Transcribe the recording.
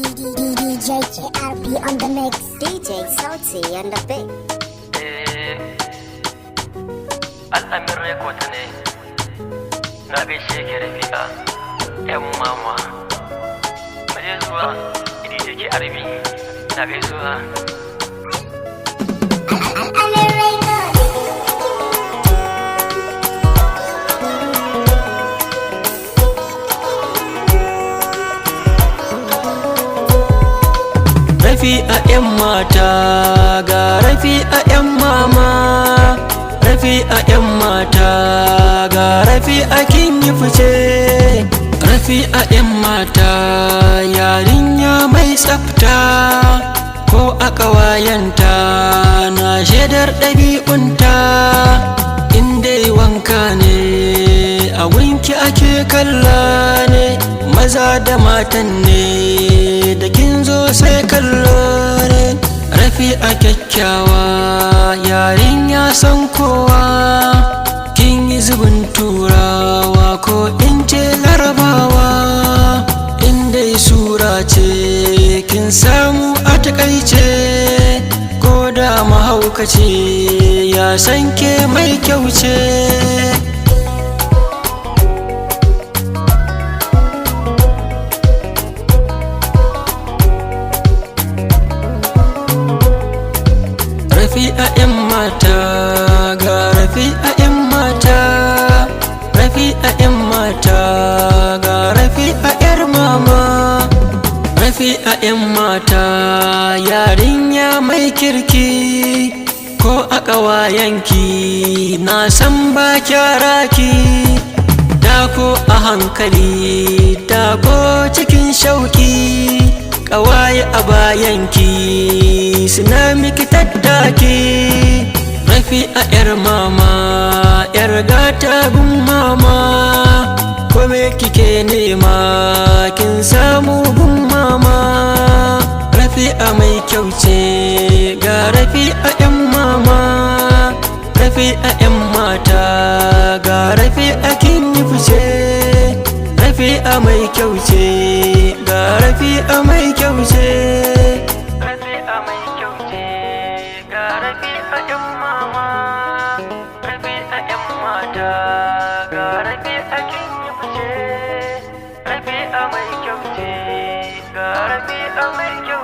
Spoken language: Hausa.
DJ KRP on the mix. DJ Salty and the Big. Al'amir Record ne na gaishe ki Rafi'a ƴan mama muje zuwa DJ KRP na gaisuwa Rafi'a ƴan mata ga Rafi'a ƴan mama Rafi'a ƴan mata ga Rafi'a kin yi fice Rafi'a ƴan mata yarinya mai tsafta ko a ƙawayenta na shaidar ɗabi'unta in dai wanka ne a wanki ake kalla ne maza da matan ne da kin zo sai kallo ne Rafi'a kyakkyawa yarinya san kowa kin yi zubin turawa ko in ce larabawa in dai sura ce kin samu a takaice ko da mahaukaci ya san ke mai kyau ce Rafi'a ƴan mata ga Rafi'a ƴan mata Rafi'a ƴan mata ga Rafi'a ƴar mama Rafi'a ƴan mata yarinya mai kirki ko a ƙawayenki na san ba kyaraki da ko a hankali da ko cikin shauki ƙawaye a bayanki suna miki tattaki Rafi'a ƴar mama ƴar gata gun mama kome kike nema kin samu gun mama Rafi'a mai kyau ce ga Rafi'a ƴan mama Rafi'a ƴan mata ga Rafi'a kin yi fice Rafi'a mai kyau ce ga Rafi'a mai kyau ce Rafi'a mai kyau ce ga Rafi'a ƴan mama Rafi'a ƴan mata ga Rafi'a kin yi fice Rafi'a mai kyau ce ga Rafi'a mai kyau